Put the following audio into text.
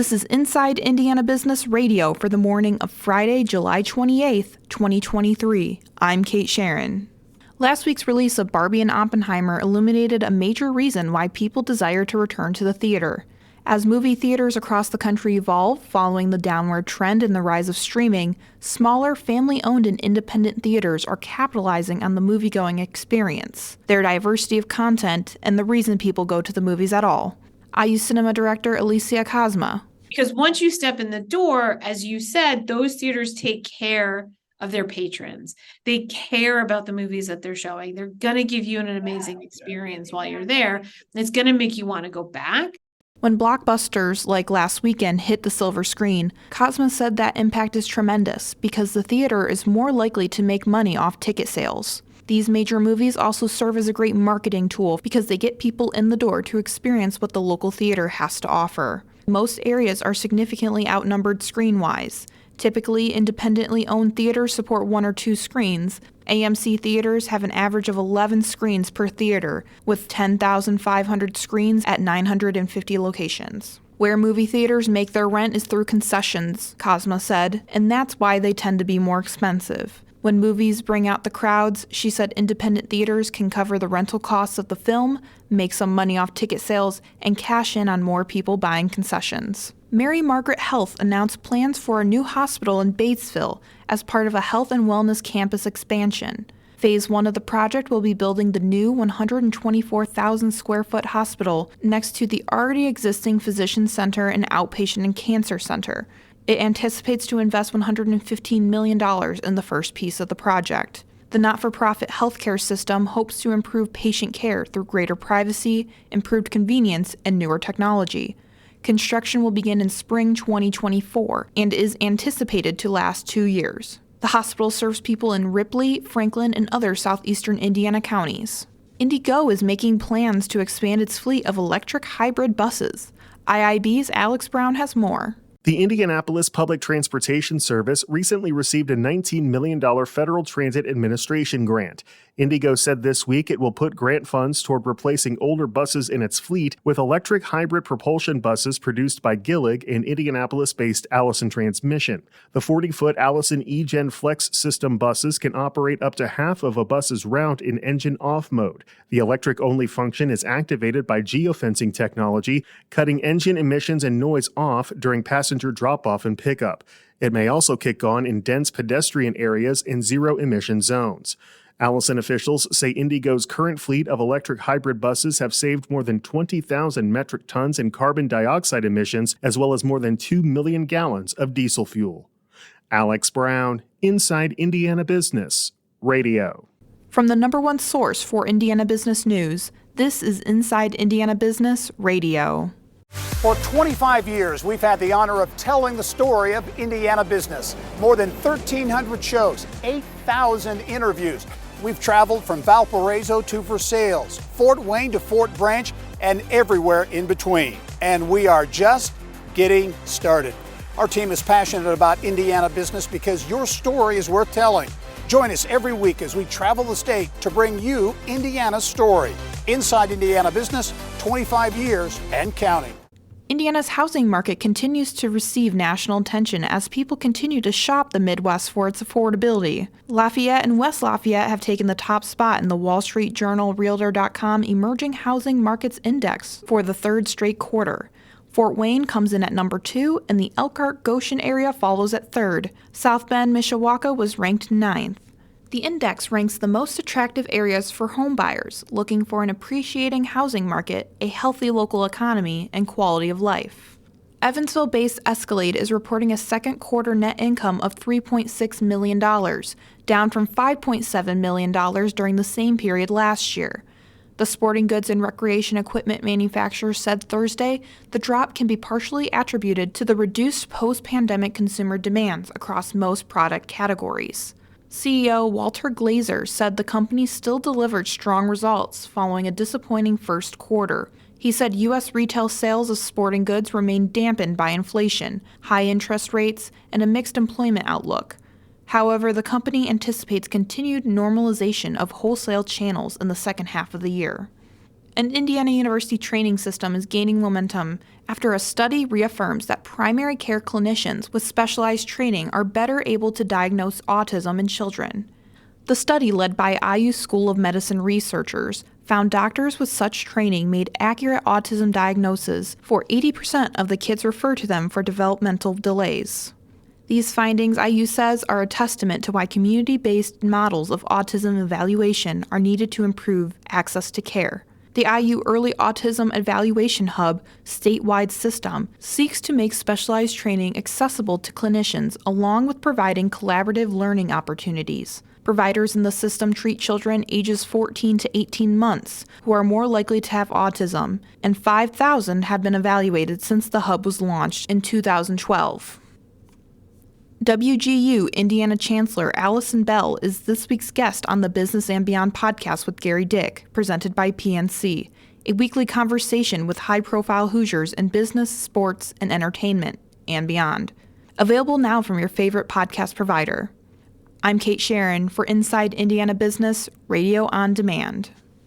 This is Inside Indiana Business Radio for the morning of Friday, July 28th, 2023. I'm Kate Sharon. Last week's release of Barbie and Oppenheimer illuminated a major reason why people desire to return to the theater. As movie theaters across the country evolve following the downward trend in the rise of streaming, smaller, family-owned and independent theaters are capitalizing on the moviegoing experience, their diversity of content, and the reason people go to the movies at all. IU Cinema Director Alicia Cosma. Because once you step in the door, as you said, those theaters take care of their patrons. They care about the movies that they're showing. They're going to give you an amazing experience while you're there. And it's going to make you want to go back. When blockbusters like last weekend hit the silver screen, Cosma said that impact is tremendous because the theater is more likely to make money off ticket sales. These major movies also serve as a great marketing tool because they get people in the door to experience what the local theater has to offer. Most areas are significantly outnumbered screen-wise. Typically, independently owned theaters support 1 or 2 screens. AMC theaters have an average of 11 screens per theater, with 10,500 screens at 950 locations. Where movie theaters make their rent is through concessions, Cosma said, and that's why they tend to be more expensive. When movies bring out the crowds, she said independent theaters can cover the rental costs of the film, make some money off ticket sales, and cash in on more people buying concessions. Mary Margaret Health announced plans for a new hospital in Batesville as part of a health and wellness campus expansion. Phase 1 of the project will be building the new 124,000 square foot hospital next to the already existing physician center and outpatient and cancer center. It anticipates to invest $115 million in the first piece of the project. The not-for-profit healthcare system hopes to improve patient care through greater privacy, improved convenience, and newer technology. Construction will begin in spring 2024 and is anticipated to last 2 years. The hospital serves people in Ripley, Franklin, and other southeastern Indiana counties. IndyGo is making plans to expand its fleet of electric hybrid buses. IIB's Alex Brown has more. The Indianapolis Public Transportation Service recently received a $19 million Federal Transit Administration grant. IndyGo said this week it will put grant funds toward replacing older buses in its fleet with electric hybrid propulsion buses produced by Gillig and Indianapolis-based Allison Transmission. The 40-foot Allison eGen Flex system buses can operate up to half of a bus's route in engine-off mode. The electric-only function is activated by geofencing technology, cutting engine emissions and noise off during passenger drop-off and pickup. It may also kick on in dense pedestrian areas in zero-emission zones. Allison officials say IndyGo's current fleet of electric hybrid buses have saved more than 20,000 metric tons in carbon dioxide emissions, as well as more than 2 million gallons of diesel fuel. Alex Brown, Inside Indiana Business Radio. From the #1 source for Indiana business news, this is Inside Indiana Business Radio. For 25 years, we've had the honor of telling the story of Indiana business. More than 1,300 shows, 8,000 interviews. We've traveled from Valparaiso to Versailles, Fort Wayne to Fort Branch, and everywhere in between. And we are just getting started. Our team is passionate about Indiana business because your story is worth telling. Join us every week as we travel the state to bring you Indiana's story. Inside Indiana Business, 25 years and counting. Indiana's housing market continues to receive national attention as people continue to shop the Midwest for its affordability. Lafayette and West Lafayette have taken the top spot in the Wall Street Journal Realtor.com Emerging Housing Markets Index for the 3rd straight quarter. Fort Wayne comes in at number 2, and the Elkhart-Goshen area follows at 3rd. South Bend, Mishawaka was ranked 9th. The index ranks the most attractive areas for home buyers looking for an appreciating housing market, a healthy local economy, and quality of life. Evansville-based Escalade is reporting a second quarter net income of $3.6 million, down from $5.7 million during the same period last year. The sporting goods and recreation equipment manufacturer said Thursday the drop can be partially attributed to the reduced post-pandemic consumer demands across most product categories. CEO Walter Glazer said the company still delivered strong results following a disappointing first quarter. He said U.S. retail sales of sporting goods remained dampened by inflation, high interest rates, and a mixed employment outlook. However, the company anticipates continued normalization of wholesale channels in the second half of the year. An Indiana University training system is gaining momentum after a study reaffirms that primary care clinicians with specialized training are better able to diagnose autism in children. The study, led by IU School of Medicine researchers, found doctors with such training made accurate autism diagnoses for 80% of the kids referred to them for developmental delays. These findings, IU says, are a testament to why community-based models of autism evaluation are needed to improve access to care. The IU Early Autism Evaluation Hub statewide system seeks to make specialized training accessible to clinicians along with providing collaborative learning opportunities. Providers in the system treat children ages 14 to 18 months who are more likely to have autism, and 5,000 have been evaluated since the hub was launched in 2012. WGU Indiana Chancellor Allison Bell is this week's guest on the Business and Beyond podcast with Gary Dick, presented by PNC, a weekly conversation with high-profile Hoosiers in business, sports, and entertainment, and beyond. Available now from your favorite podcast provider. I'm Kate Sharon for Inside Indiana Business, Radio on Demand.